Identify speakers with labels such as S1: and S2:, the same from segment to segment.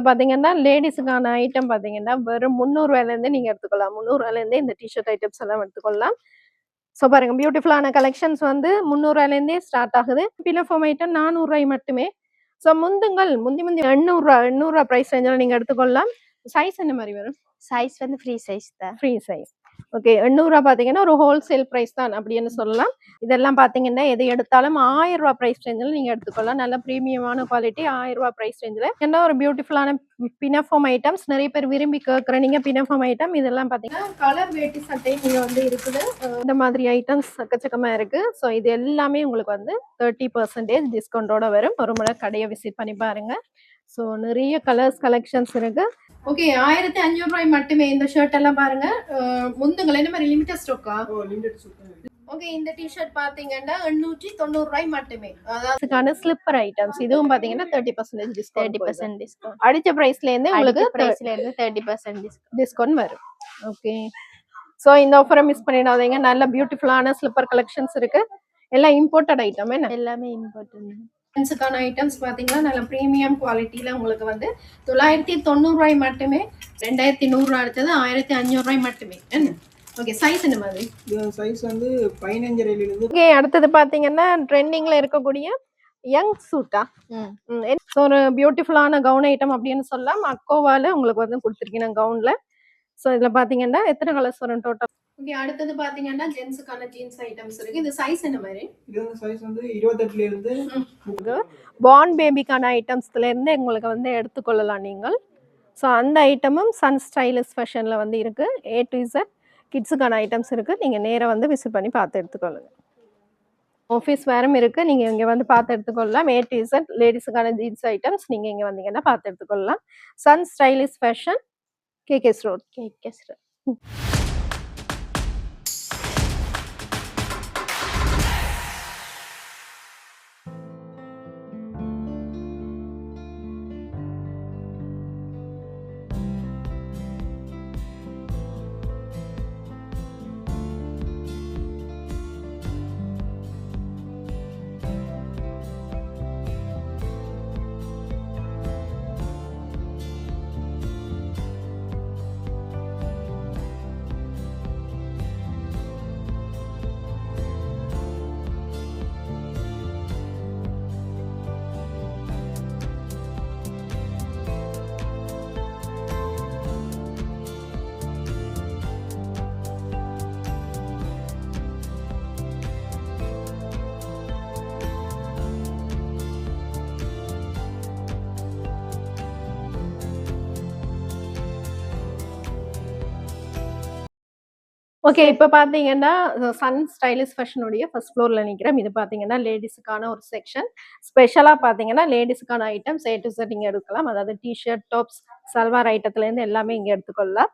S1: பாத்தீங்கன்னா லேடிஸுக்கான ஐட்டம் பாத்தீங்கன்னா வெறும் 300 ரூபாயிலேருந்து நீங்க எடுத்துக்கலாம். 300 ரூபாயிலேருந்தே இந்த டிஷர்ட் ஐட்டம்ஸ் எல்லாம் எடுத்துக்கொள்ளலாம். ஸோ பாருங்க பியூட்டிஃபுல்லான கலெக்ஷன்ஸ் வந்து 300 ரூபாயிலேருந்தே ஸ்டார்ட் ஆகுது. பிலோஃபோம் ஐட்டம் 400 ரூபாய் மட்டுமே. ஸோ முந்தி 800 ரூபா பிரைஸ் ரேஞ்சில் நீங்க எடுத்துக்கொள்ளலாம். சைஸ் என்ன மாதிரி வரும்?
S2: சைஸ் வந்து ஃப்ரீ சைஸ் தான்.
S1: Free size. ஓகே 800 ரூபா பாத்தீங்கன்னா ஒரு ஹோல்சேல் பிரைஸ் தான் அப்படின்னு சொல்லலாம். இதெல்லாம் பாத்தீங்கன்னா எது எடுத்தாலும் 1000 ரூபா பிரைஸ் ரேஞ்சில் நீங்க எடுத்துக்கொள்ளலாம். நல்ல பிரீமியமான குவாலிட்டி 1000 ரூபா பிரைஸ் ரேஞ்சில். என்ன ஒரு பியூட்டிஃபுல்லான பினஃபார்ம் ஐட்டம்ஸ் நிறைய பேர் விரும்பி கேட்குற நீங்க பினஃபார்ம் ஐட்டம் இதெல்லாம் பாத்தீங்கன்னா கலர் வேட்டி சட்டை நீங்க வந்து இருக்குது. இந்த மாதிரி ஐட்டம்ஸ் எக்கச்சக்கமா இருக்கு. ஸோ இது எல்லாமே உங்களுக்கு வந்து 30% டிஸ்கவுண்டோட வரும். ஒரு முறை கடையை விசிட் பண்ணி பாருங்க. ஸோ நிறைய கலர்ஸ் கலெக்ஷன்ஸ் இருக்கு. ஓகே 1500 ரூபாய் மட்டுமே இந்த ஷர்ட் எல்லாம் பாருங்க. முந்துங்கள் என்ன மாதிரி லிமிட்டட் ஸ்டாக்கா? ஓகே இந்த டிஷர்ட் பாத்தீங்கன்னா 890 ரூபாய் மட்டுமே. அதாவது ஸ்லிப்பர் ஐட்டம்ஸ் இதுவும் பாத்தீங்கன்னா 30% டிஸ்கவுண்ட். அடிச்ச பிரைஸ்ல இருந்து உங்களுக்கு
S2: 30%
S1: டிஸ்கவுண்ட் வரும். ஓகே சோ இந்த ஆஃபரை மிஸ் பண்ணிடாதீங்க. நல்ல பியூட்டிஃபுல்லான ஸ்லிப்பர் கலெக்ஷன்ஸ் இருக்கு. எல்லாம் இம்போர்ட்டட் ஐட்டம். என்ன
S2: எல்லாமே இம்போர்ட்டட்.
S1: ஜென்ஸுக்கான ஐட்டம்ஸ் பாத்தீங்கன்னா நல்ல பிரீமியம் குவாலிட்டியில உங்களுக்கு வந்து 990 ரூபாய் மட்டுமே. 2100 ரூபாய் அடுத்தது 1500 ரூபாய் மட்டுமே. என்ன ஓகே சைஸ் என்ன மாதிரி?
S3: சைஸ் வந்து 15 இருந்து.
S1: ஓகே அடுத்தது பாத்தீங்கன்னா ட்ரெண்டிங்ல இருக்கக்கூடிய யங் சூட்டா ஒரு பியூட்டிஃபுல்லான கவுன் ஐட்டம் அப்படின்னு சொல்லலாம். அக்கோவால உங்களுக்கு வந்து கொடுத்துருக்கீங்க கவுன்ல. ஸோ இதுல பாத்தீங்கன்னா எத்தனை கலர்ஸ் வரும் டோட்டல்? ஓகே அடுத்தது பாத்தீங்கன்னா ஜென்ஸுக்கான ஜீன்ஸ் ஐட்டம்ஸ் இருக்கு. இந்த சைஸ் என்ன மாதிரி?
S3: இது சைஸ் வந்து 28ல இருந்து
S1: பார்ன் பேபிக்கான ஐட்டம்ஸ்ல இருந்து உங்களுக்கு வந்து எடுத்துக்கொள்ளலாம் நீங்கள். ஸோ அந்த ஐட்டமும் சன் ஸ்டைலிஷ் ஃபேஷன்ல வந்து இருக்கு. A to Z கிட்ஸுக்கான ஐட்டம்ஸ் இருக்கு. நீங்க நேரா வந்து விசிட் பண்ணி பார்த்து எடுத்துக்கொள்ளுங்க. ஆஃபீஸ் வேறும் இருக்கு. நீங்க இங்க வந்து பார்த்து எடுத்துக்கொள்ளலாம். A to Z லேடிஸுக்கான ஜீன்ஸ் ஐட்டம்ஸ் நீங்க இங்க வந்தீங்கன்னா பார்த்து எடுத்துக்கொள்ளலாம். Sun stylish fashion KKS road. Okay இப்போ பாத்தீங்கன்னா சன் ஸ்டைலிஷ் ஃபேஷனுடைய ஃபர்ஸ்ட் ஃப்ளோர்ல நிக்கிறோம். இது பாத்தீங்கன்னா லேடிஸுக்கான ஒரு செக்ஷன். ஸ்பெஷலா பாத்தீங்கன்னா லேடிஸுக்கான ஐட்டம்ஸ் A to Z நீங்க எடுக்கலாம். அதாவது டிஷர்ட் டாப்ஸ் சல்வார் ஐட்டத்துல இருந்து எல்லாமே இங்க எடுத்துக்கொள்ளலாம்.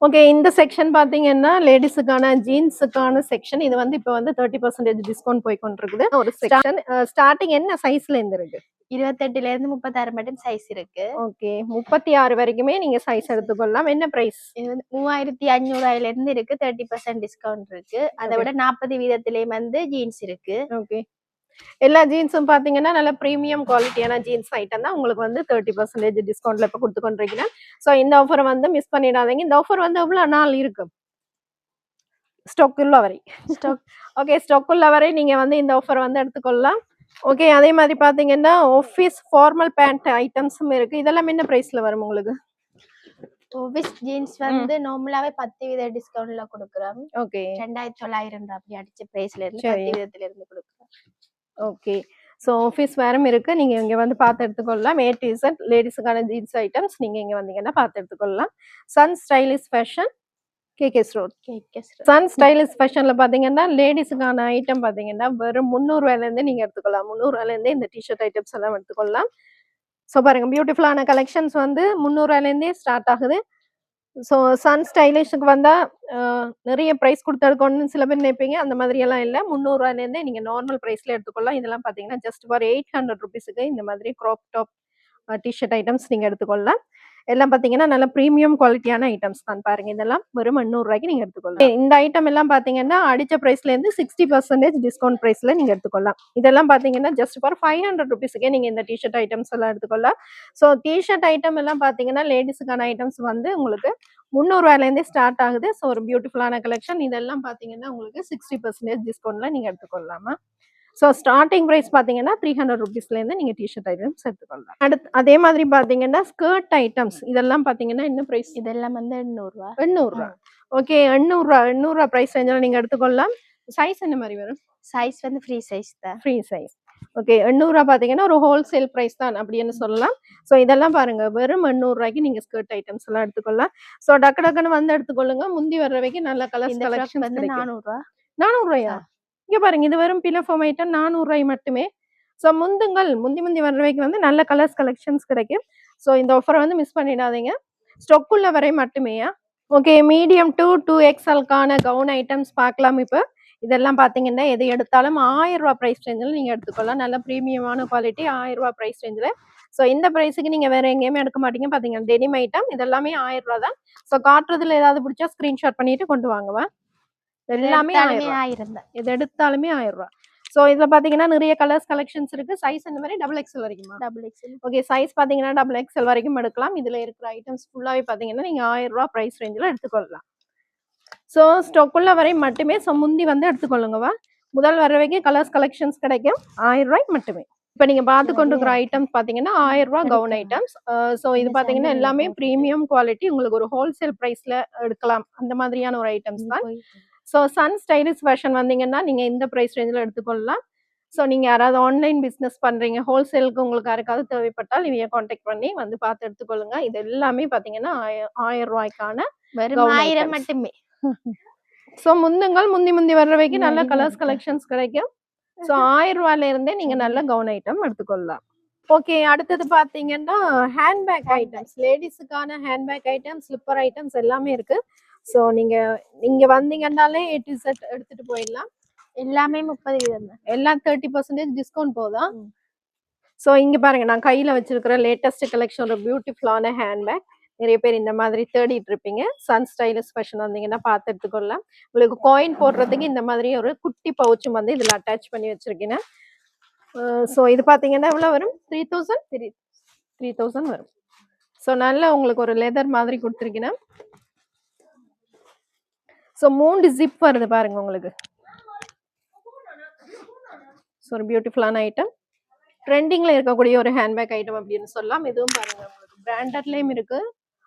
S1: ஓகே இந்த செக்ஷன் பாத்தீங்கன்னா லேடிஸுக்கான ஜீன்ஸுக்கான செக்ஷன். இது வந்து இப்போ வந்து 30% டிஸ்கவுண்ட் போய் கொண்டிருக்குது. ஒரு செக்ஷன் ஸ்டார்டிங் என்ன சைஸ்ல இருந்து இருக்கு?
S2: 28ல இருந்து 36 மட்டும் சைஸ் இருக்கு.
S1: ஓகே 36 வரைக்குமே நீங்க சைஸ் எடுத்துக்கொள்ளலாம். என்ன பிரைஸ்?
S2: 3500 இருந்து இருக்கு. 30% டிஸ்கவுண்ட் இருக்கு. அதை விட 40% வந்து ஜீன்ஸ் இருக்கு.
S1: ஓகே எல்லா ஜீன்ஸும் பாத்தீங்கன்னா நல்ல பிரீமியம் குவாலிட்டியான ஜீன்ஸ் ஐட்டம் தான் உங்களுக்கு வந்து 30% டிஸ்கவுண்ட்ல இப்ப கொடுத்து கொண்டிருக்கிறேன். ஸோ இந்த ஆஃபரை வந்து மிஸ் பண்ணிடாதீங்க. இந்த ஆஃபர் வந்து எவ்வளவு நாள் இருக்கு? ஸ்டாக் உள்ள வரை. ஓகே ஸ்டாக் உள்ள வரை நீங்க வந்து இந்த ஆஃபர் வந்து எடுத்துக்கொள்ளலாம். ஓகே அதே மாதிரி பாத்தீங்கன்னா ஆஃபீஸ் ஃபார்மல் பேண்ட் ஐட்டம்ஸும் இருக்கு. இதெல்லாம் என்ன பிரைஸ்ல வரும் உங்களுக்கு?
S2: ஆஃபீஸ் ஜீன்ஸ் வந்து நார்மலாவே 10% டிஸ்கவுண்ட்ல கொடுக்குறோம்.
S1: ஓகே
S2: 2900 அப்படி அடிச்ச பிரைஸ்ல இருந்து 10% இருந்து கொடுக்குறோம்.
S1: ஓகே ஸோ ஆஃபீஸ் வேறும் இருக்கு. நீங்க இங்க வந்து பார்த்து எடுத்துக்கொள்ளலாம். A to Z லேடிஸுக்கான ஜீன்ஸ் ஐட்டம்ஸ் நீங்க இங்க வந்தீங்கன்னா பார்த்து எடுத்துக்கொள்ளலாம். Sun stylish fashion KKS road. Sun stylish ஃபேஷன்ல பாத்தீங்கன்னா லேடிஸுக்கான ஐட்டம் பாத்தீங்கன்னா வெறும் 300 ரூபாயில இருந்து நீங்க எடுத்துக்கலாம். 300 ரூபாயில இருந்தே இந்த டிஷர்ட் ஐட்டம்ஸ் எல்லாம் எடுத்துக்கொள்ளலாம். ஸோ பாருங்க பியூட்டிஃபுல்லான கலெக்ஷன்ஸ் வந்து 300 ரூபாயில இருந்தே ஸ்டார்ட் ஆகுது. ஸோ சன் ஸ்டைலிஷுக்கு வந்தா நிறைய ப்ரைஸ் கொடுத்து எடுக்கணும்னு சில பேர் நினைப்பீங்க. அந்த மாதிரி எல்லாம் இல்லை. 300 ரூபாயிலேருந்தே நீங்க நார்மல் ப்ரைஸ்ல எடுத்துக்கொள்ளலாம். இதெல்லாம் பாத்தீங்கன்னா ஜஸ்ட் ஃபார் 800 ருபீஸுக்கு இந்த மாதிரி கிராப் டாப் டிஷர்ட் ஐட்டம்ஸ் நீங்க எடுத்துக்கொள்ளலாம். எல்லாம் பாத்தீங்கன்னா நல்ல பிரீமியம் குவாலிட்டியான ஐட்டம்ஸ் தான் பாருங்க. இதெல்லாம் வெறும் 800 ரூபாய்க்கு நீங்க எடுத்துக்கொள்ளலாம். இந்த ஐட்டம் எல்லாம் பாத்தீங்கன்னா அடிச்ச பிரைஸ்ல இருந்து 60% டிஸ்கவுண்ட் பிரைஸ்ல நீங்க எடுத்துக்கொள்ளலாம். இதெல்லாம் பாத்தீங்கன்னா ஜஸ்ட் ஃபார் 500 ருபீஸ்க்கே நீங்க இந்த டிஷர்ட் ஐட்டம்ஸ் எல்லாம் எடுத்துக்கொள்ளலாம். ஸோ டிஷர்ட் ஐட்டம் எல்லாம் பாத்தீங்கன்னா லேடிஸுக்கான ஐட்டம்ஸ் வந்து உங்களுக்கு 300 ரூபாயில இருந்தே ஸ்டார்ட் ஆகுது. ஸோ ஒரு பியூட்டிஃபுல்லான கலெக்ஷன். இதெல்லாம் பாத்தீங்கன்னா உங்களுக்கு 60% டிஸ்கவுண்ட்ல நீங்க எடுத்துக்கொள்ளலாமா. ஸோ ஸ்டார்டிங் ப்ரைஸ் பார்த்தீங்கன்னா 300 ருபீஸ்லேருந்து நீங்கள் டிஷர்ட் ஐட்டம்ஸ் எடுத்துக்கொள்ளலாம். அடுத்து அதே மாதிரி பார்த்தீங்கன்னா ஸ்கர்ட் ஐட்டம்ஸ் இதெல்லாம் பார்த்தீங்கன்னா என்ன ப்ரைஸ்?
S2: இதெல்லாம் வந்து 800
S1: 800 ஓகே. 800 ப்ரைஸ் ரேஞ்சில் நீங்கள் எடுத்துக்கொள்ளலாம். சைஸ் என்ன மாதிரி வரும்?
S2: சைஸ் வந்து ஃப்ரீ சைஸ் தான்.
S1: Free size. ஓகே. 800 பார்த்தீங்கன்னா ஒரு ஹோல்சேல் ப்ரைஸ் தான் அப்படின்னு சொல்லலாம். ஸோ இதெல்லாம் பாருங்க வெறும் 800 ரூபாய்க்கு நீங்கள் ஸ்கர்ட் ஐட்டம்ஸ் எல்லாம் எடுத்துக்கொள்ளலாம். ஸோ டக்கு டக்குன்னு வந்து எடுத்துக்கொள்ளுங்க. முந்தி வர்றவைக்கு நல்ல கலர்ஸ் கலெக்ஷன்
S2: வந்து 400
S1: 400 ரூபாயா? இங்க பாருங்க இது வெறும் பிலஃபோம் ஐட்டம் 400 ரூபாய் மட்டுமே. ஸோ முந்தி வர்றவைக்கு வந்து நல்ல கலர்ஸ் கலெக்ஷன்ஸ் கிடைக்கும். ஸோ இந்த ஆஃபரை வந்து மிஸ் பண்ணிடாதீங்க. ஸ்டாக் உள்ள வரை மட்டுமேயா. ஓகே. மீடியம் டு 2XL-க்கான கவுன் ஐட்டம்ஸ் பார்க்கலாம். இப்போ இதெல்லாம் பார்த்தீங்கன்னா எது எடுத்தாலும் 1000 ரூபாய் ப்ரைஸ் ரேஞ்சில் நீங்கள் எடுத்துக்கொள்ளலாம். நல்ல ப்ரீமியமான குவாலிட்டி 1000 ரூபாய் ப்ரைஸ் ரேஞ்சில். ஸோ இந்த ப்ரைஸுக்கு நீங்கள் வேற எங்கேயுமே எடுக்க மாட்டீங்க. பார்த்தீங்கன்னா டெனிம் ஐட்டம் இதெல்லாமே 1000 ரூபா தான். ஸோ காட்டுறதுல ஏதாவது பிடிச்சா ஸ்க்ரீன்ஷாட் பண்ணிட்டு கொண்டு வாங்குவேன். எல்லாமே 1000 தான். எது எடுத்தாலுமே 1000 ரூபாய். ஸோ இதுல பாத்தீங்கன்னா நிறைய கலர்ஸ் கலெக்ஷன்ஸ் இருக்கு. சைஸ் இந்த மாதிரி XXL வரைக்குமா?
S2: XXL.
S1: ஓகே. சைஸ் பாத்தீங்கன்னா XXL வரைக்கும் எடுக்கலாம். இதுல இருக்கிற ஐட்டம்ஸ் ஃபுல்லாவே பாத்தீங்கன்னா நீங்க 1000 ரூபாய் பிரைஸ் ரேஞ்சில் எடுத்துக்கொள்ளலாம். ஸோ ஸ்டாக் உள்ள வரை மட்டுமே. ஸோ முந்தி வந்து எடுத்துக்கொள்ளுங்கவா. முதல் வரைக்கும் கலர்ஸ் கலெக்ஷன்ஸ் கிடைக்கும் 1000 ரூபாய் மட்டுமே. இப்போ நீங்க பார்த்து கொண்டு இருக்கிற ஐட்டம்ஸ் பாத்தீங்கன்னா 1000 ரூபாய் கவுன் ஐட்டம்ஸ். ஸோ இது பாத்தீங்கன்னா எல்லாமே பிரீமியம் குவாலிட்டி. உங்களுக்கு ஒரு ஹோல்சேல் பிரைஸ்ல எடுக்கலாம் அந்த மாதிரியான ஒரு ஐட்டம்ஸ் தான். ஸோ சன் ஸ்டைலிஷ் ஃபேஷன் வந்தீங்கன்னா நீங்கள் இந்த ப்ரைஸ் ரேஞ்சில் எடுத்துக்கொள்ளலாம். ஸோ நீங்கள் யாராவது ஆன்லைன் பிஸ்னஸ் பண்ணுறீங்க, ஹோல்சேலுக்கு உங்களுக்கு யாருக்காவது தேவைப்பட்டால் இவங்க காண்டாக்ட் பண்ணி வந்து பார்த்து எடுத்துக்கொள்ளுங்க. இது எல்லாமே பார்த்தீங்கன்னா 1000 ரூபாய்க்கான
S2: 1000 மட்டுமே.
S1: ஸோ முந்தி வர்றவைக்கு நல்ல கலர்ஸ் கலெக்ஷன்ஸ் கிடைக்கும். ஸோ 1000 ரூபாயில இருந்தே நீங்கள் நல்ல கவுன் ஐட்டம் எடுத்துக்கொள்ளலாம். ஓகே. அடுத்தது பார்த்தீங்கன்னா ஹேண்ட்பேக் ஐட்டம்ஸ். லேடிஸுக்கான ஹேண்ட்பேக் ஐட்டம்ஸ், ஸ்லிப்பர் ஐட்டம்ஸ் எல்லாமே இருக்கு. ஸோ நீங்க வந்தீங்கன்னாலே A to Z எடுத்துட்டு போயிடலாம்.
S2: எல்லாமே 30% தான்.
S1: எல்லாம் 30% டிஸ்கவுண்ட் போதா. ஸோ இங்க பாருங்க நான் கையில வச்சிருக்கிற லேட்டஸ்ட் கலெக்ஷன் ஒரு பியூட்டிஃபுல்லான ஹேண்ட்பேக். நிறைய பேர் இந்த மாதிரி தேடிட்டு இருப்பீங்க. சன் ஸ்டைலிஷ் ஃபேஷன் வந்தீங்கன்னா பார்த்து எடுத்துக்கொள்ளலாம். உங்களுக்கு காயின் போடுறதுக்கு இந்த மாதிரி ஒரு குட்டி பவுச்சும் வந்து இதுல அட்டாச் பண்ணி வச்சிருக்கேன். ஸோ இது பாத்தீங்கன்னா எவ்வளவு வரும்? 3000 வரும். ஸோ நல்ல உங்களுக்கு ஒரு லெதர் மாதிரி கொடுத்துருக்கேன். ஸோ 3 ஜிப் வருது பாருங்க உங்களுக்கு. ஸோ ஒரு பியூட்டிஃபுல்லான ஐட்டம். ட்ரெண்டிங்ல இருக்கக்கூடிய ஒரு ஹேண்ட்பேக் ஐட்டம் அப்படின்னு சொல்லலாம். இதுவும் பாருங்க உங்களுக்கு பிராண்டட்லயும் இருக்கு,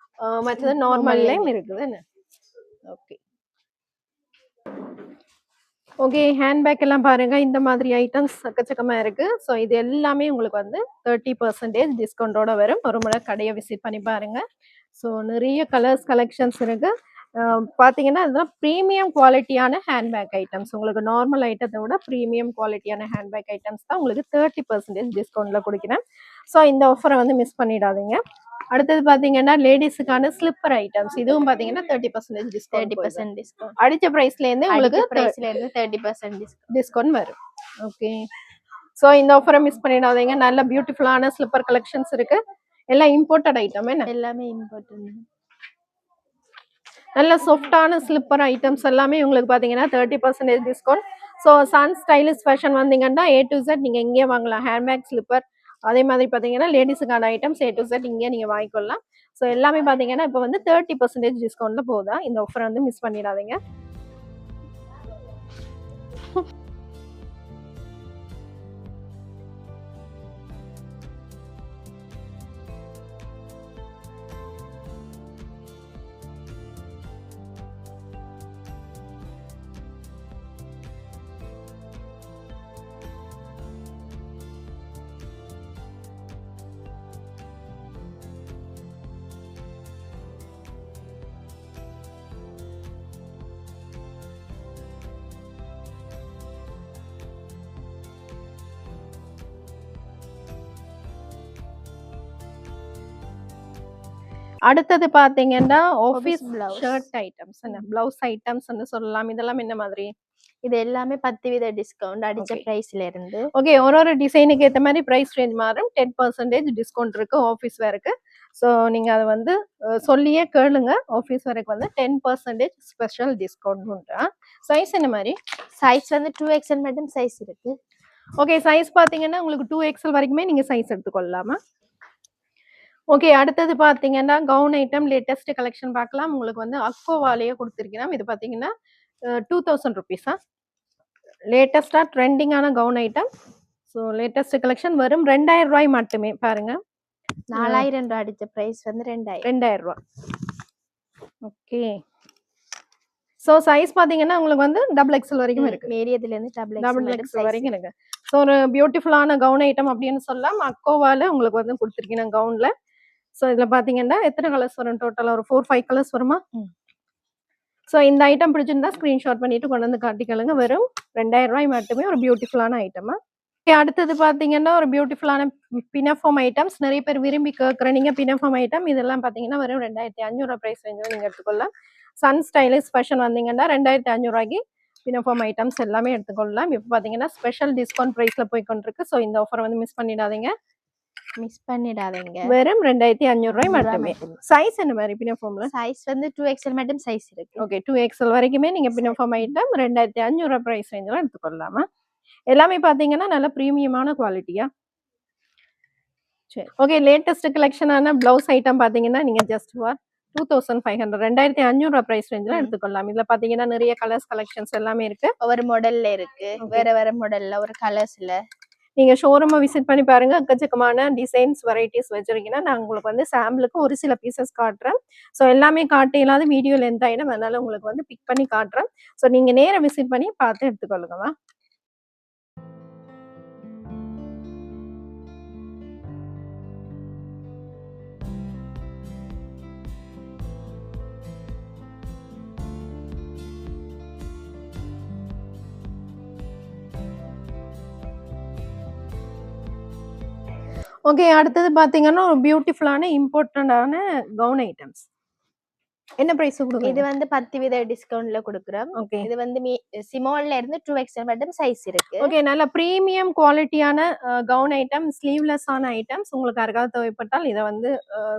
S1: மற்றது நார்மல்லையும் இருக்குது. என்ன ஓகே. ஓகே. ஹேண்ட்பேக் எல்லாம் பாருங்க இந்த மாதிரி ஐட்டம்ஸ் சக்கச்சக்கமா இருக்கு. ஸோ இது எல்லாமே உங்களுக்கு வந்து 30% டிஸ்கவுண்டோட வரும். ஒரு முறை கடையை விசிட் பண்ணி பாருங்க. ஸோ நிறைய கலர்ஸ் கலெக்ஷன்ஸ் இருக்கு. பாத்தீங்கன்னா இதெல்லாம் ப்ரீமியம் குவாலிட்டியான ஹேண்ட்பேக் ஐட்டம்ஸ். உங்களுக்கு நார்மல் ஐட்டத்தை விட ப்ரீமியம் குவாலிட்டியான ஹேண்ட்பேக் ஐட்டம்ஸ் தான் உங்களுக்கு 30% டிஸ்கவுண்ட்ல கொடுக்கிறேன். ஸோ இந்த ஆஃபரை வந்து மிஸ் பண்ணிடாதீங்க. அடுத்தது பாத்தீங்கன்னா லேடிஸுக்கான ஸ்லிப்பர் ஐட்டம்ஸ். இதுவும் பாத்தீங்கன்னா 30% டிஸ்கவுண்ட்.
S2: 30% டிஸ்கவுண்ட்.
S1: அடிச்ச பிரைஸ்ல இருந்து உங்களுக்கு
S2: 30%
S1: டிஸ்கவுண்ட் வரும். ஓகே. ஸோ இந்த ஆஃபரை மிஸ் பண்ணிடாதீங்க. நல்ல பியூட்டிஃபுல்லான ஸ்லிப்பர் கலெக்ஷன்ஸ் இருக்கு. எல்லாம் இம்போர்ட்டட் ஐட்டம். என்ன
S2: எல்லாமே இம்போர்ட்டட்.
S1: நல்ல சாஃப்டான ஸ்லிப்பர் ஐட்டம்ஸ் எல்லாமே உங்களுக்கு பாத்தீங்கன்னா 30% discount. So sun stylish fashion வந்தீங்கன்னா A to Z நீங்க இங்கே வாங்கலாம். ஹேண்ட்பேக், ஸ்லிப்பர், அதே மாதிரி பாத்தீங்கன்னா லேடிஸுக்கான ஐட்டம்ஸ் A to Z இங்கே நீங்க வாங்கிக்கொள்ளலாம். ஸோ எல்லாமே பாத்தீங்கன்னா இப்போ வந்து 30% டிஸ்கவுண்ட்ல போகுதா. இந்த ஆஃபர் வந்து மிஸ் பண்ணிடாதீங்க. அடுத்தது பாத்தீங்கன்னா office shirt items, blouse items சொல்லலாம். இதெல்லாம் என்ன மாதிரி?
S2: இது எல்லாமே 10% டிஸ்கவுண்ட் அடிச்ச பிரைஸ்ல இருந்து.
S1: ஓகே. ஒரு டிசைனுக்கு ஏற்ற மாதிரி பிரைஸ் ரேஞ்ச் மாறும். 10% டிஸ்கவுண்ட் இருக்கு ஆஃபீஸ் வேருக்கு. ஸோ நீங்கள் அதை வந்து சொல்லியே கேளுங்க. ஆஃபீஸ் வரைக்கும் வந்து 10% ஸ்பெஷல் டிஸ்கவுண்ட் உண்டு. சைஸ் என்ன மாதிரி?
S2: சைஸ் வந்து 2XL மட்டும் சைஸ் இருக்கு.
S1: ஓகே, சைஸ் பார்த்தீங்கன்னா உங்களுக்கு 2XL வரைக்குமே நீங்கள் சைஸ் எடுத்துக்கொள்ளலாமா? ஓகே, அடுத்தது பார்த்தீங்கன்னா கவுன் ஐட்டம் லேட்டஸ்ட் கலெக்ஷன் பார்க்கலாம். உங்களுக்கு வந்து அக்கோவாலேயே கொடுத்துருக்கிறோம். இது பார்த்தீங்கன்னா 2000 ருபீஸா? லேட்டஸ்டா ட்ரெண்டிங்கான gown item. So latest collection வரும் 2000 ரூபாய் மட்டுமே. பாருங்க,
S2: 4000 ரூபாய் அடிச்ச பிரைஸ் வந்து
S1: 2000 ரூபாய். ஓகே, ஸோ சைஸ் பார்த்தீங்கன்னா உங்களுக்கு வந்து XXL வரைக்கும் இருக்கு.
S2: மீடியத்துல இருந்து
S1: XXL வரைக்கும் இருக்கு. ஸோ ஒரு பியூட்டிஃபுல்லான கவுன் ஐட்டம் அப்படின்னு சொல்லலாம். அக்கோவால உங்களுக்கு வந்து கொடுத்துருக்கீங்க கவுன்ல. ஸோ இதில் பார்த்தீங்கன்னா எத்தனை கலர்ஸ் வரும்? டோட்டலாக ஒரு 4-5 கலர்ஸ் வருமா? ஸோ இந்த ஐட்டம் பிடிச்சிருந்தா ஸ்க்ரீன்ஷாட் பண்ணிட்டு கொண்டு வந்து காட்டிக்கலுங்க. வெறும் 2000 ரூபாய் மட்டுமே. ஒரு பியூட்டிஃபுல்லான ஐட்டமா. அடுத்தது பார்த்தீங்கன்னா ஒரு பியூட்டிஃபுல்லான பினஃபார்ம் ஐட்டம்ஸ். நிறைய பேர் விரும்பி கேட்குற நீங்க பினஃபார்ம் ஐட்டம் இதெல்லாம் பார்த்தீங்கன்னா வெறும் 2500 பிரைஸ் ரேஞ்சில் நீங்கள் எடுத்துக்கொள்ளலாம். சன் ஸ்டைலிஷ் ஃபேஷன் வந்தீங்கன்னா 2500 ரூபாய்க்கு பினஃபார்ம் ஐட்டம்ஸ் எல்லாமே எடுத்துக்கொள்ளலாம். இப்போ பார்த்தீங்கன்னா ஸ்பெஷல் டிஸ்கவுண்ட் ப்ரைஸில் போய் கொண்டிருக்கு. ஸோ இந்த ஆஃபர் வந்து மிஸ் பண்ணிடாதீங்க. வெறும் 2500 ரூபாய் மட்டுமே. சைஸ் என்ன மாதிரி பினஃபார்ம்ல?
S2: சைஸ் வந்து 2XL மட்டும் சைஸ் இருக்கு.
S1: ஓகே, 2XL வரைக்குமே நீங்க பினஃபார்ம் ஐட்டம் 2500 ரூபாய் பிரைஸ் ரேஞ்சில் எடுத்துக்கொள்ளலாமா? எல்லாமே பார்த்தீங்கன்னா நல்ல ப்ரீமியமான குவாலிட்டியா. சரி, ஓகே. லேட்டஸ்ட் கலெக்ஷனான பிளவுஸ் ஐட்டம் பார்த்தீங்கன்னா நீங்க ஜஸ்ட் ஃபார் 2500 2500 ரூபாய் பிரைஸ் ரேஞ்சில் எடுத்துக்கொள்ளலாம். இதுல பார்த்தீங்கன்னா நிறைய கலர்ஸ் கலெக்ஷன்ஸ் எல்லாமே இருக்கு.
S2: ஒவ்வொரு மாடல்ல இருக்கு, வேற வேற மாடல்ல ஒரு கலர்ஸ்ல.
S1: நீங்க ஷோரூமை விசிட் பண்ணி பாருங்க. எக்கச்சக்கமான டிசைன்ஸ் வெரைட்டிஸ் வச்சிருக்கீங்கன்னா நான் உங்களுக்கு வந்து சாம்பிளுக்கு ஒரு சில பீசஸ் காட்டுறேன். ஸோ எல்லாமே காட்ட இல்லாத வீடியோ லென்த் ஆயிடும். அதனால உங்களுக்கு வந்து பிக் பண்ணி காட்டுறேன். ஸோ நீங்க நேரா விசிட் பண்ணி பார்த்து எடுத்துக்கொள்ளுங்கம்மா. ஓகே, அடுத்தது பாத்தீங்கன்னா ஒரு பியூட்டிஃபுல்லான இம்பார்ட்டன்டான கவுன் ஐட்டம்ஸ். என்ன பிரைஸ் கொடுக்குறீங்க?
S2: இது வந்து 10% டிஸ்கவுண்ட்ல கொடுக்குறோம்.
S1: ஓகே,
S2: இது வந்து ஸ்மால்ல இருந்து 2XL மட்டும் சைஸ் இருக்கு.
S1: ஓகே, நல்ல பிரீமியம் குவாலிட்டியான கவுன் ஐட்டம், ஸ்லீவ்லெஸ் ஆன ஐட்டம்ஸ். உங்களுக்கு யாருக்காவது தேவைப்பட்டால் இதை வந்து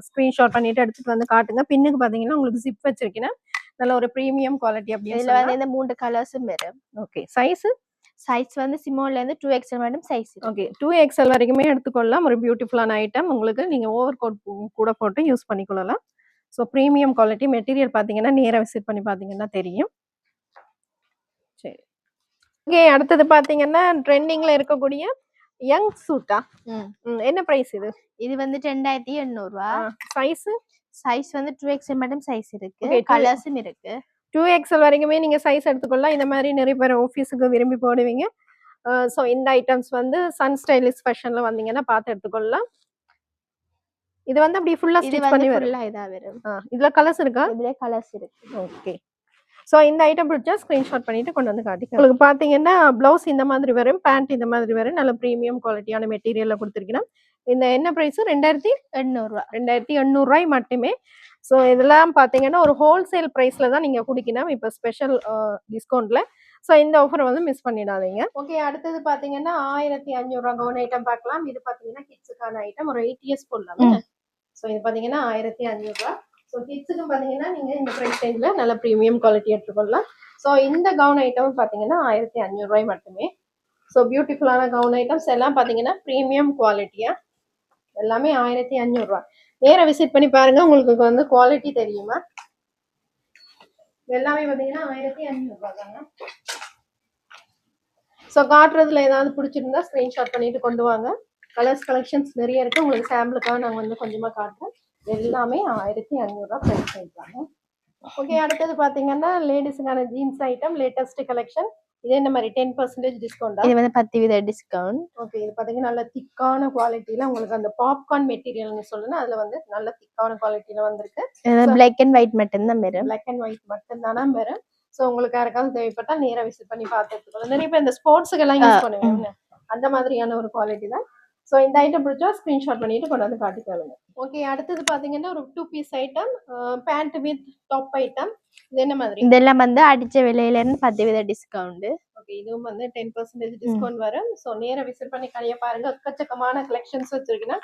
S1: ஸ்கிரீன்ஷாட் பண்ணிட்டு எடுத்துட்டு வந்து காட்டுங்க. பின்னுக்கு பாத்தீங்கன்னா உங்களுக்கு ஜிப் வச்சிருக்கீங்கன்னா நல்ல ஒரு பிரீமியம் குவாலிட்டி அப்படின்னு
S2: இதுல வந்து இந்த 3 கலர்ஸும் வரும்.
S1: ஓகே, சைஸ்
S2: வந்து ஸ்மால்ல இருந்து 2XL மட்டும் சைஸ் இருக்கு.
S1: ஓகே, 2XL வரைக்குமே எடுத்துக்கொள்ளலாம். ஒரு பியூட்டிஃபுல்லான ஐட்டம். உங்களுக்கு நீங்க ஓவர் கோட் கூட போட்டு யூஸ் பண்ணிக்கொள்ளலாம். ஸோ ப்ரீமியம் குவாலிட்டி மெட்டீரியல் பார்த்தீங்கன்னா நேராக விசிட் பண்ணி பார்த்தீங்கன்னா தெரியும். சரி, ஓகே. அடுத்தது பார்த்தீங்கன்னா ட்ரெண்டிங்ல இருக்கக்கூடிய யங் சூட்டா. என்ன பிரைஸ் இது?
S2: இது வந்து 2800 ரூபாய். சைஸ் வந்து 2XL மட்டும் சைஸ் இருக்கு. கலர்ஸும் இருக்கு.
S1: 2XL வரைக்குமே நீங்க சைஸ் எடுத்துக்கொள்ளலாம். இந்த மாதிரி நிறைய பேர் ஆஃபீஸுக்கு விரும்பி போடுவீங்க. ஸோ இந்த ஐட்டம்ஸ் வந்து சன் ஸ்டைலிஷ் ஃபேஷன்ல வந்தீங்கன்னா பார்த்து எடுத்துக்கொள்ளலாம். இது வந்து அப்படி ஃபுல்லா ஸ்டிச் பண்ணி வரும். இதுல கலர்ஸ் இருக்கா?
S2: இதுல கலர்ஸ் இருக்கு.
S1: ஓகே, ஸோ இந்த ஐட்டம் பிடிச்சா ஸ்கிரீன்ஷாட் பண்ணிட்டு கொண்டு வந்து காட்டிக்க. உங்களுக்கு பாத்தீங்கன்னா பிளவுஸ் இந்த மாதிரி வரும், பேண்ட் இந்த மாதிரி வரும். நல்ல ப்ரீமியம் குவாலிட்டியான மெட்டீரியல்ல கொடுத்துருக்கீங்க. இந்த என்ன பிரைஸ்? 2800 ரூபாய். 2800 ரூபாய் மட்டுமே. ஸோ இதெல்லாம் பாத்தீங்கன்னா ஒரு ஹோல்சேல் பிரைஸ்ல தான் நீங்க குடிக்கணும். இப்போ ஸ்பெஷல் டிஸ்கவுண்ட்ல. ஸோ இந்த ஆஃபர் வந்து மிஸ் பண்ணிடாதீங்க. ஓகே, அடுத்தது பாத்தீங்கன்னா 1500 ரூபாய் கவுன் ஐட்டம் பார்க்கலாம். இது பாத்தீங்கன்னா கிட்ஸுக்கான ஐட்டம். ஒரு 8 இயர்ஸ் போடலாம். ஸோ இது பார்த்தீங்கன்னா 1500 ரூபாய். ஸோ கிட்ஸுக்கு பார்த்தீங்கன்னா நீங்கள் இந்த ப்ரைஸ் ரேஞ்சில் நல்ல ப்ரீமியம் குவாலிட்டி எடுத்துக்கொள்ளலாம். ஸோ இந்த கவுன் ஐட்டம் பார்த்தீங்கன்னா 1500 ரூபாய் மட்டுமே. ஸோ பியூட்டிஃபுல்லான கவுன் ஐட்டம்ஸ் எல்லாம் பார்த்தீங்கன்னா ப்ரீமியம் குவாலிட்டியாக எல்லாமே 1500 ரூபாய். நேராக விசிட் பண்ணி பாருங்க, உங்களுக்கு வந்து குவாலிட்டி தெரியுமா. எல்லாமே பார்த்தீங்கன்னா 1500 ரூபாய் தாங்க. ஸோ காட்டுறதுல ஏதாவது பிடிச்சிருந்தா ஸ்க்ரீன்ஷாட் பண்ணிட்டு கொண்டு வாங்க. கலர்ஸ் கலெக்ஷன்ஸ் நிறைய இருக்கு. உங்களுக்கு சாம்பிளுக்காக நாங்கள் வந்து கொஞ்சமா காட்டுறோம். எல்லாமே 1500 ரூபாய் பிரைஸ் பண்ணிருக்காங்க. ஓகே, அடுத்தது பாத்தீங்கன்னா லேடிஸுக்கான ஜீன்ஸ் ஐட்டம் லேட்டஸ்ட் கலெக்ஷன். இது என்ன மாதிரி 10% டிஸ்கவுண்ட்?
S2: இது வந்து 10% டிஸ்கவுண்ட்.
S1: ஓகே, இது பாத்தீங்கன்னா நல்ல திக்கான குவாலிட்டியில உங்களுக்கு அந்த பாப்கார்ன் மெட்டீரியல்னு சொல்லுன்னா அதுல வந்து நல்ல திக்கான குவாலிட்டியில வந்திருக்கு.
S2: பிளாக் அண்ட் ஒயிட் மட்டும் தான் வரும்.
S1: பிளாக் அண்ட் ஒயிட் மட்டும் தானே வரும். ஸோ உங்களுக்கு யாருக்காவது தேவைப்பட்டா நேரா விசிட் பண்ணி பார்த்துக்கலாம். நிறைய பேர் இந்த ஸ்போர்ட்ஸுக்கு எல்லாம் யூஸ் பண்ணுவாங்க. அந்த மாதிரியான ஒரு குவாலிட்டி தான். ஸோ இந்த ஐட்டம் பிடிச்சா ஸ்க்ரீன்ஷாட் பண்ணிட்டு கொண்டு வந்து காட்டிக்காளுங்க. ஓகே, அடுத்தது பார்த்தீங்கன்னா ஒரு 2 piece item, pant with top item. இது என்ன மாதிரி?
S2: இதெல்லாம் வந்து அடிச்ச விலையில இருந்து 10% டிஸ்கவுண்ட்.
S1: ஓகே, இதுவும் வந்து 10% டிஸ்கவுண்ட் வரும். ஸோ நேரா விசிட் பண்ணி கடையை பாருங்க. எக்கச்சக்கமான கலெக்ஷன்ஸ் வச்சிருக்கீங்கன்னா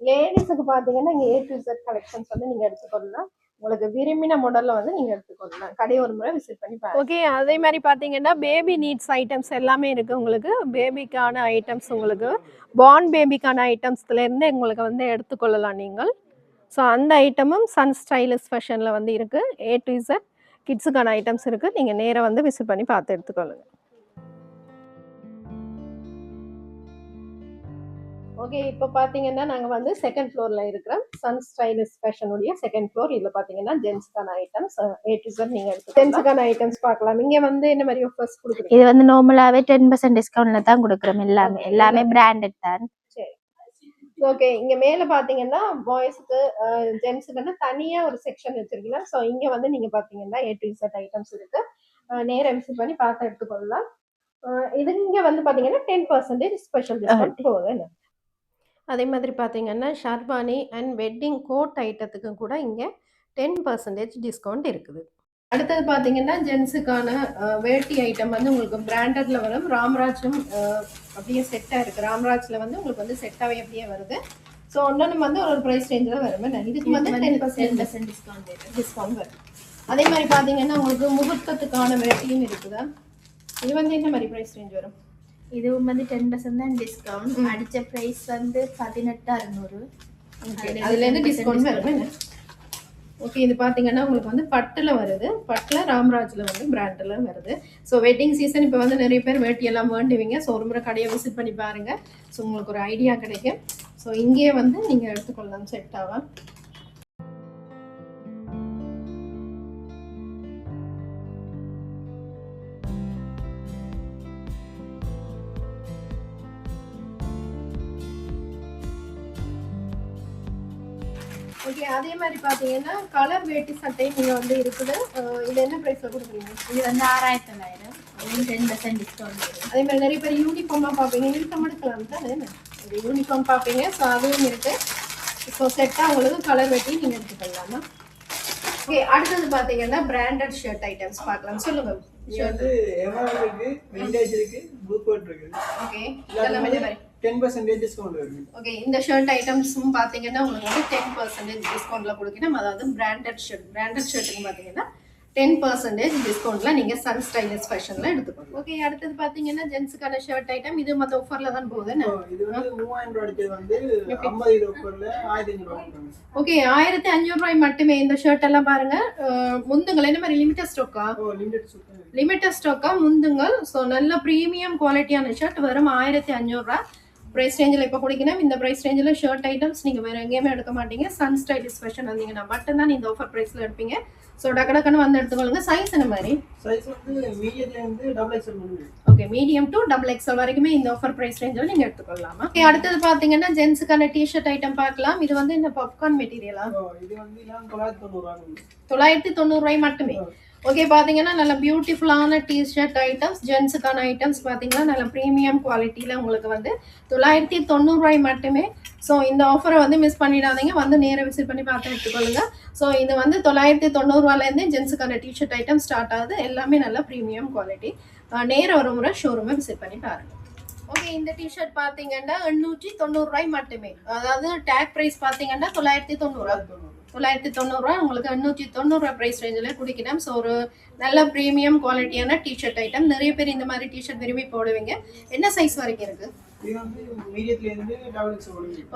S1: லேடிஸுக்கு பார்த்தீங்கன்னா இங்கே A to Z கலெக்ஷன்ஸ் வந்து நீங்கள் எடுத்துக்கொள்ளலாம். உங்களுக்கு விரும்பின மாடலில் வந்து நீங்கள் எடுத்துக்கொள்ளலாம். கடை ஒரு முறை விசிட் பண்ணி பாருங்க. ஓகே, அதே மாதிரி பார்த்தீங்கன்னா பேபி நீட்ஸ் ஐட்டம்ஸ் எல்லாமே இருக்குது உங்களுக்கு. பேபிக்கான ஐட்டம்ஸ் உங்களுக்கு பார்ன் பேபிக்கான ஐட்டம்ஸ்லேருந்து உங்களுக்கு வந்து எடுத்துக்கொள்ளலாம் நீங்கள். ஸோ அந்த ஐட்டமும் சன் ஸ்டைலிஷ் ஃபேஷனில் வந்து இருக்குது. A to Z கிட்ஸுக்கான ஐட்டம்ஸ் இருக்குது. நீங்கள் நேராக வந்து விசிட் பண்ணி பார்த்து எடுத்துக்கொள்ளுங்க. ஓகே, இப்போ பார்த்தீங்கன்னா நாங்கள் வந்து செகண்ட் ஃப்ளோரில் இருக்கிறோம். சன் ஸ்டைலிஷ் ஃபேஷனுடைய செகண்ட் ஃப்ளோர். இதில் பார்த்தீங்கன்னா ஜென்ஸ்க்கான ஐட்டம்ஸ் A to Z நீங்கள் எடுத்து ஜென்ஸுக்கான ஐட்டம்ஸ் பார்க்கலாம். இங்கே வந்து என்ன மாதிரி ஆஃபர்ஸ் கொடுக்குறீங்க?
S2: இது வந்து நார்மலாவே 10% டிஸ்கவுண்ட்ல தான் கொடுக்குறோம். எல்லாமே பிராண்டட் தான்.
S1: சரி, ஓகே. இங்கே மேலே பார்த்தீங்கன்னா பாய்ஸுக்கு ஜென்ஸுக்குன்னு தனியாக ஒரு செக்ஷன் வச்சிருக்கீங்க. ஸோ இங்கே வந்து நீங்கள் பார்த்தீங்கன்னா A to Z ஐட்டம்ஸ் இருக்குது. நேராக விசிட் பண்ணி பார்த்து எடுத்துக்கொள்ளலாம். இது இங்கே வந்து பார்த்தீங்கன்னா 10% ஸ்பெஷல் டிஸ்கவுண்ட் போகுது. அதே மாதிரி பார்த்தீங்கன்னா ஷர்வானி அண்ட் வெட்டிங் கோட் ஐட்டத்துக்கு கூட இங்கே 10% டிஸ்கவுண்ட் இருக்குது. அடுத்தது பார்த்தீங்கன்னா ஜென்ஸுக்கான வேட்டி ஐட்டம் வந்து உங்களுக்கு பிராண்டட்ல வரும். ராம்ராஜும் அப்படியே செட்டாக இருக்குது. ராம்ராஜில் வந்து உங்களுக்கு வந்து செட்டாகவே அப்படியே வருது. ஸோ ஒன்று வந்து ஒரு ப்ரைஸ் ரேஞ்சில் வரும். இதுக்கு வந்து 10% டிஸ்கவுண்ட் வரும். அதே மாதிரி பார்த்தீங்கன்னா உங்களுக்கு முகூர்த்தத்துக்கான வேட்டியும் இருக்குதா? இது வந்து என்ன மாதிரி ப்ரைஸ் ரேஞ்ச் வரும்?
S2: இதுவும் வந்து 10% தான் டிஸ்கவுண்ட். அடிச்ச பிரைஸ் வந்து 18,600.
S1: அதுலேருந்து டிஸ்கவுண்ட் வரும். ஓகே, இது பார்த்தீங்கன்னா உங்களுக்கு வந்து பட்டில் வருது. பட்டில் ராம்ராஜில் வந்து பிராண்டில் வருது. ஸோ வெட்டிங் சீசன் இப்போ வந்து நிறைய பேர் வேட்டி எல்லாம் வேண்டுவீங்க. ஸோ ஒரு முறை கடையை விசிட் பண்ணி பாருங்கள். ஸோ உங்களுக்கு ஒரு ஐடியா கிடைக்கும். ஸோ இங்கேயே வந்து நீங்கள் எடுத்துக்கொள்ளலாம் செட்டாக. ஓகே, அதே மாதிரி பார்த்தீங்கன்னா கலர் வேட்டி சட்டை நீங்கள் வந்து இருக்குது. இது என்ன ப்ரைஸில் கொடுக்குறீங்க?
S2: இது வந்து 6,900. அதுவும் 10% டிஸ்கவுண்ட் வரும்.
S1: அதே மாதிரி நிறைய பேர் யூனிஃபார்மாக பார்ப்பீங்க. யூனிஃபார்ம் எடுக்கலாம் தானே? இது யூனிஃபார்ம் பார்ப்பீங்க. ஸோ அதுவும் இருக்குது. ஸோ செட்டாக உங்களுக்கு கலர் வேட்டி நீங்கள் எடுத்துக்கலாமா? ஓகே, அடுத்தது பார்த்தீங்கன்னா பிராண்டட் ஷர்ட் ஐட்டம்ஸ் பார்க்கலாம். சொல்லுங்கள்.
S3: இது வந்து எமரால்ட் இருக்கு, விண்டேஜ் இருக்கு, ப்ளூ கோட் இருக்கு.
S1: ஓகே, இதெல்லாம் இந்த மாதிரி
S3: 10% டிஸ்கவுண்ட் இருக்கு.
S1: ஓகே, இந்த ஷர்ட் ஐட்டம்ஸும் பார்த்தீங்கன்னா உங்களுக்கு வந்து 10% டிஸ்கவுண்ட்ல கொடுக்கணும். அதாவது பிராண்டட் ஷர்ட்டுக்கு பார்த்தீங்கன்னா 10% டிஸ்கவுண்ட்ல நீங்க சன் ஸ்டைலிஷ் ஃபேஷன்ல எடுத்துக்கோங்க. ஓகே, அடுத்தது பார்த்தீங்கன்னா ஜென்ஸுக்கான ஷர்ட் ஐட்டம். இது மற்ற ஆஃபர்ல தான் போகுது.
S3: இது வந்து 3000 ரூபாய் அடிச்சது வந்து 50 ஆஃபர்ல 1500 ரூபாய்.
S1: ஓகே, 1500 ரூபாய் மட்டுமே. இந்த ஷர்ட் எல்லாம் பாருங்க. முந்துங்கள் என்ன மாதிரி லிமிட்டட் ஸ்டாக்கா? லிமிட்டட் ஸ்டாக்கா முந்துங்கள். ஸோ நல்ல ப்ரீமியம் குவாலிட்டியான ஷர்ட் வரும் 1500 ரூபாய் ப்ரைஸ் ரேஞ்சில். இப்போ குடிக்கணும் இந்த ப்ரைஸ் ரேஞ்சில் ஷர்ட் ஐட்டம்ஸ் நீங்கள் வேறு எங்கேயுமே எடுக்க மாட்டீங்க. சன் ஸ்டைலிஷ் ஃபேஷன் வந்தீங்கன்னா மட்டும்தான் இந்த ஆஃபர் ப்ரைஸில் எடுப்பீங்க. ஸோ டக்குன்னு வந்து எடுத்துக்கொள்ளுங்க. சைஸ் என்ன மாதிரி?
S3: சைஸ் வந்து மீடியம்லேருந்து XXL முடியும்.
S1: ஓகே, மீடியம் டு XXL வரைக்குமே இந்த ஆஃபர் ப்ரைஸ் ரேஞ்சில் நீங்கள் எடுத்துக்கொள்ளலாமா? ஓகே, அடுத்தது பார்த்தீங்கன்னா ஜென்ஸுக்கான டிஷர்ட் ஐட்டம் பார்க்கலாம். இது வந்து இந்த பாப்கார்ன் மெட்டீரியலா?
S3: இது வந்து 990 ரூபாய்.
S1: 990 ரூபாய் மட்டுமே. ஓகே, பார்த்தீங்கன்னா நல்ல பியூட்டிஃபுல்லான டிஷர்ட் ஐட்டம்ஸ் ஜென்ஸுக்கான ஐட்டம்ஸ் பார்த்தீங்கன்னா நல்ல ப்ரீமியம் குவாலிட்டியில் உங்களுக்கு வந்து 990 ரூபாய் மட்டுமே. ஸோ இந்த ஆஃபரை வந்து மிஸ் பண்ணிடாதீங்க. வந்து நேராக விசிட் பண்ணி பார்த்து எடுத்துக்கொள்ளுங்க. ஸோ இது வந்து 990 ரூபாயிலேருந்தே ஜென்ஸுக்கான டிஷர்ட் ஐட்டம் ஸ்டார்ட் ஆகுது. எல்லாமே நல்ல ப்ரீமியம் குவாலிட்டி. நேராக ஒரு முறை ஷோரூமை விசிட் பண்ணி பாருங்கள். ஓகே, இந்த டிஷர்ட் பார்த்தீங்கன்னா 890 ரூபாய் மட்டுமே. அதாவது டேக் ப்ரைஸ் பார்த்தீங்கன்னா 990 ரூபா உங்களுக்கு 890 ரூபா ப்ரைஸ் ரேஞ்சில் குடிக்கணும். ஸோ ஒரு நல்ல ப்ரீமியம் குவாலிட்டியான டிஷர்ட் ஐட்டம். நிறைய பேர் இந்த மாதிரி டிஷர்ட் விரும்பி போடுவீங்க. என்ன சைஸ் வரைக்கும் இருக்கு?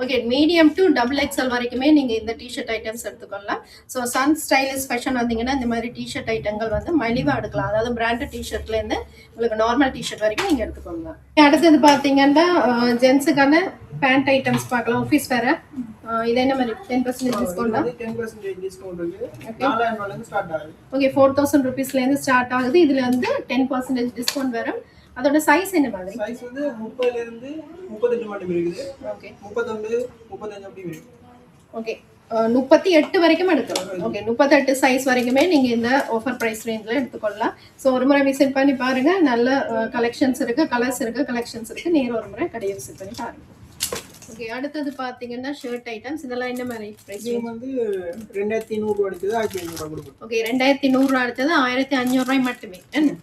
S1: ஓகே, மீடியம் டு XXL வரைக்குமே நீங்கள் இந்த டிஷர்ட் ஐட்டம்ஸ் எடுத்துக்கொள்ளலாம். ஸோ சன் ஸ்டைலிஷ் ஃபேஷன் வந்தீங்கன்னா இந்த மாதிரி டிஷர்ட் ஐட்டங்கள் வந்து மலிவாக எடுக்கலாம். அதாவது பிராண்டட் டிஷர்ட்லேருந்து உங்களுக்கு நார்மல் டிஷர்ட் வரைக்கும் நீங்கள் எடுத்துக்கொள்ளலாம். அடுத்தது பார்த்தீங்கன்னா ஜென்ஸுக்கான பேண்ட் ஐட்டம்ஸ் பார்க்கலாம். ஆஃபீஸ் வேற இது என்ன மாதிரி 10% டிஸ்கவுண்டா?
S3: 10% டிஸ்கவுண்ட் இருக்கு. 4000 ரூபாயில ஸ்டார்ட் ஆகுது.
S1: ஓகே, 4000 ரூபீஸ்ல இருந்து ஸ்டார்ட் ஆகுது. இதுல வந்து 10% டிஸ்கவுண்ட் வரும். அதோட சைஸ் என்ன மாதிரி?
S3: சைஸ் வந்து 30 ல இருந்து 38 மட்டும் இருக்குது.
S1: ஓகே,
S3: 31 35 அப்படி இருக்கு.
S1: ஓகே, 38 வரைக்கும் எடுக்கலாம். ஓகே, 38 சைஸ் வரைக்குமே நீங்க இந்த ஆஃபர் பிரைஸ் ரேஞ்சில் எடுத்துக்கொள்ளலாம். ஸோ ஒரு முறை விசிட் பண்ணி பாருங்க. நல்ல கலெக்ஷன்ஸ் இருக்கு, கலர்ஸ் இருக்கு, கலெக்ஷன்ஸ் இருக்கு. நேரம் ஒரு முறை கடையை விசிட் பண்ணி பாருங்க. ஓகே, அடுத்தது பாத்தீங்கன்னா ஷர்ட் ஐட்டம்ஸ். இதெல்லாம் என்ன மாதிரி பிரைஸ்?
S3: இது வந்து 2100 ரூபாய் அடிச்சது 1500 ரூபாய் கொடுக்கும்.
S1: ஓகே, 2100 ரூபாய் அடிச்சது 1500 ரூபாய் மட்டுமே. என்ன?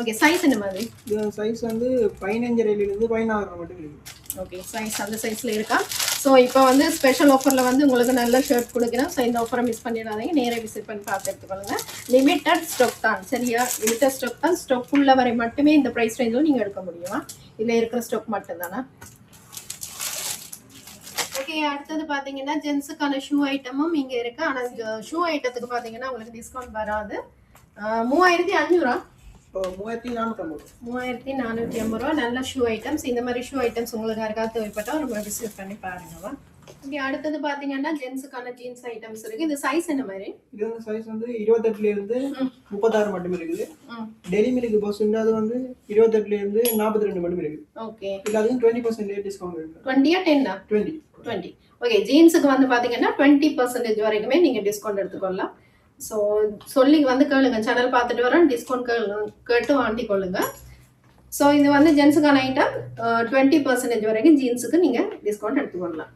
S1: ஓகே, சைஸ் என்ன மாதிரி?
S3: இது சைஸ் வந்து 15 ல இருந்து 16 மட்டும் இருக்கு.
S1: ஓகே, சைஸ் அந்த சைஸ்ல இருக்கா? ஸோ இப்போ வந்து ஸ்பெஷல் ஆஃபரில் வந்து உங்களுக்கு நல்ல ஷர்ட் கொடுக்குறேன். ஸோ இந்த ஆஃபரை மிஸ் பண்ணிடாதீங்க, நேராக விசிட் பண்ணி பார்த்து எடுத்துக்கொள்ளுங்க. லிமிட்டட் ஸ்டாக் தான், சரியா? லிமிட்டட் ஸ்டாக் தான். ஸ்டாக் உள்ள வரை மட்டுமே இந்த ப்ரைஸ் ரேஞ்சில் நீங்கள் எடுக்க முடியுமா? இதில் இருக்கிற ஸ்டாக் மட்டும்தானா? ஓகே, அடுத்தது பார்த்தீங்கன்னா ஜென்ஸுக்கான ஷூ ஐட்டமும் இங்கே இருக்குது. ஆனால் ஷூ ஐட்டத்துக்கு பார்த்தீங்கன்னா உங்களுக்கு டிஸ்கவுண்ட் வராது. 3500 3450 ரூபா. நல்ல ஷூ ஐட்டம்ஸ். இந்த மாதிரி ஷூ ஐட்டம்ஸ் உங்களுக்கு யாருக்காவது தேவைப்பட்டால் நம்ம விசிட் பண்ணி பாருங்கவா. ஓகே, அடுத்தது பார்த்தீங்கன்னா ஜென்ஸுக்கான ஜீன்ஸ் ஐட்டம்ஸ் இருக்குது. இது சைஸ் என்ன மாதிரி?
S3: இது வந்து சைஸ் வந்து 28ல இருந்து 36 மட்டும் இருக்குது. டெனிம் இருக்கு பாஸ், அது வந்து 28ல இருந்து 42 மட்டும் இருக்கு.
S1: ஓகே,
S3: இல்ல அதுவும் 20% டிஸ்கவுண்ட் இருக்கு.
S1: 20 ஆ 10 ஆ? 20. ஓகே, ஜீன்ஸுக்கு வந்து பார்த்தீங்கன்னா 20% வரைக்குமே நீங்கள் டிஸ்கவுண்ட் எடுத்துக்கொள்ளலாம். ஸோ சொல்லி வந்து கேளுங்க, சேனல் பார்த்துட்டு வரேன், டிஸ்கவுண்ட் கேட்டு வாங்கி கொள்ளுங்க. ஸோ இது வந்து ஜென்ஸுக்கான ஐட்டம் 20% வரைக்கும் ஜீன்ஸுக்கு நீங்கள் டிஸ்கவுண்ட் எடுத்துக்கொள்ளலாம்.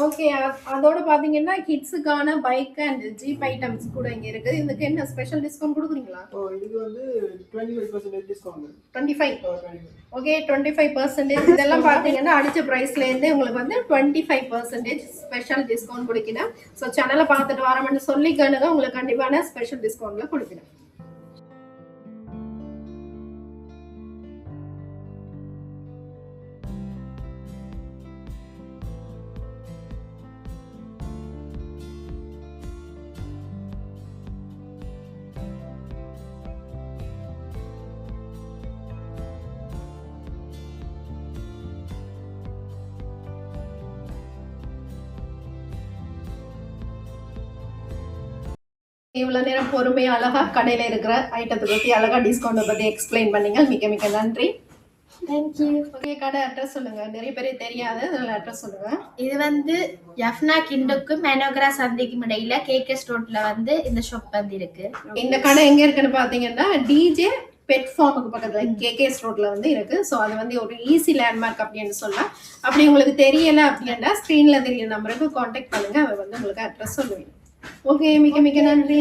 S1: ஓகே, அதோட பார்த்தீங்கன்னா கிட்ஸுக்கான பைக் அண்ட் ஜீப் ஐட்டம்ஸ் கூட இங்கே இருக்குது. இதுக்கு என்ன ஸ்பெஷல் டிஸ்கவுண்ட் கொடுக்குறீங்களா?
S3: இதுக்கு வந்து 25% டிஸ்கவுண்ட்.
S1: 25. ஓகே, 25%. இதெல்லாம் பார்த்தீங்கன்னா அடித்த ப்ரைஸ்லேருந்தே உங்களுக்கு வந்து 25% ஸ்பெஷல் டிஸ்கவுண்ட் கொடுக்கிறேன். ஸோ சேனலை பார்த்துட்டு வரமென்னு சொல்லி கேளுங்க, உங்களுக்கு கண்டிப்பான ஸ்பெஷல் டிஸ்கவுண்ட்டில் கொடுக்குறேன். இவ்வளோ நேரம் பொறுமையாக அழகாக கடையில் இருக்கிற ஐட்டத்தை பற்றி அழகாக டிஸ்கவுண்ட்டை பற்றி எக்ஸ்பிளைன் பண்ணீங்க. மிக்க மிக்க நன்றி.
S2: தேங்க்யூ.
S1: ஓகே, கடை அட்ரஸ் சொல்லுங்கள். நிறைய பேர் தெரியாது, அதில் அட்ரஸ் சொல்லுங்கள்.
S2: இது வந்து யஃப்னா கிண்டுக்கும் மேனோகரா சந்தைக்கும் இடையில கேகேஎஸ் ரோட்ல வந்து இந்த ஷாப் வந்து இருக்கு.
S1: இந்த கடை எங்கே இருக்குன்னு பார்த்தீங்கன்னா டிஜே பெட் ஃபார்முக்கு பக்கத்தில் கேகேஎஸ் ரோட்ல வந்து இருக்கு. ஸோ அது வந்து ஒரு ஈஸி லேண்ட்மார்க் அப்படின்னு சொல்லலாம். அப்படி உங்களுக்கு தெரியலை அப்படின்னா ஸ்க்ரீனில் தெரியல நம்பருக்கு காண்டாக்ட் பண்ணுங்க, அவர் வந்து உங்களுக்கு அட்ரஸ் சொல்லுவீங்க. ஓகே, மிக்க மிக்க நன்றி.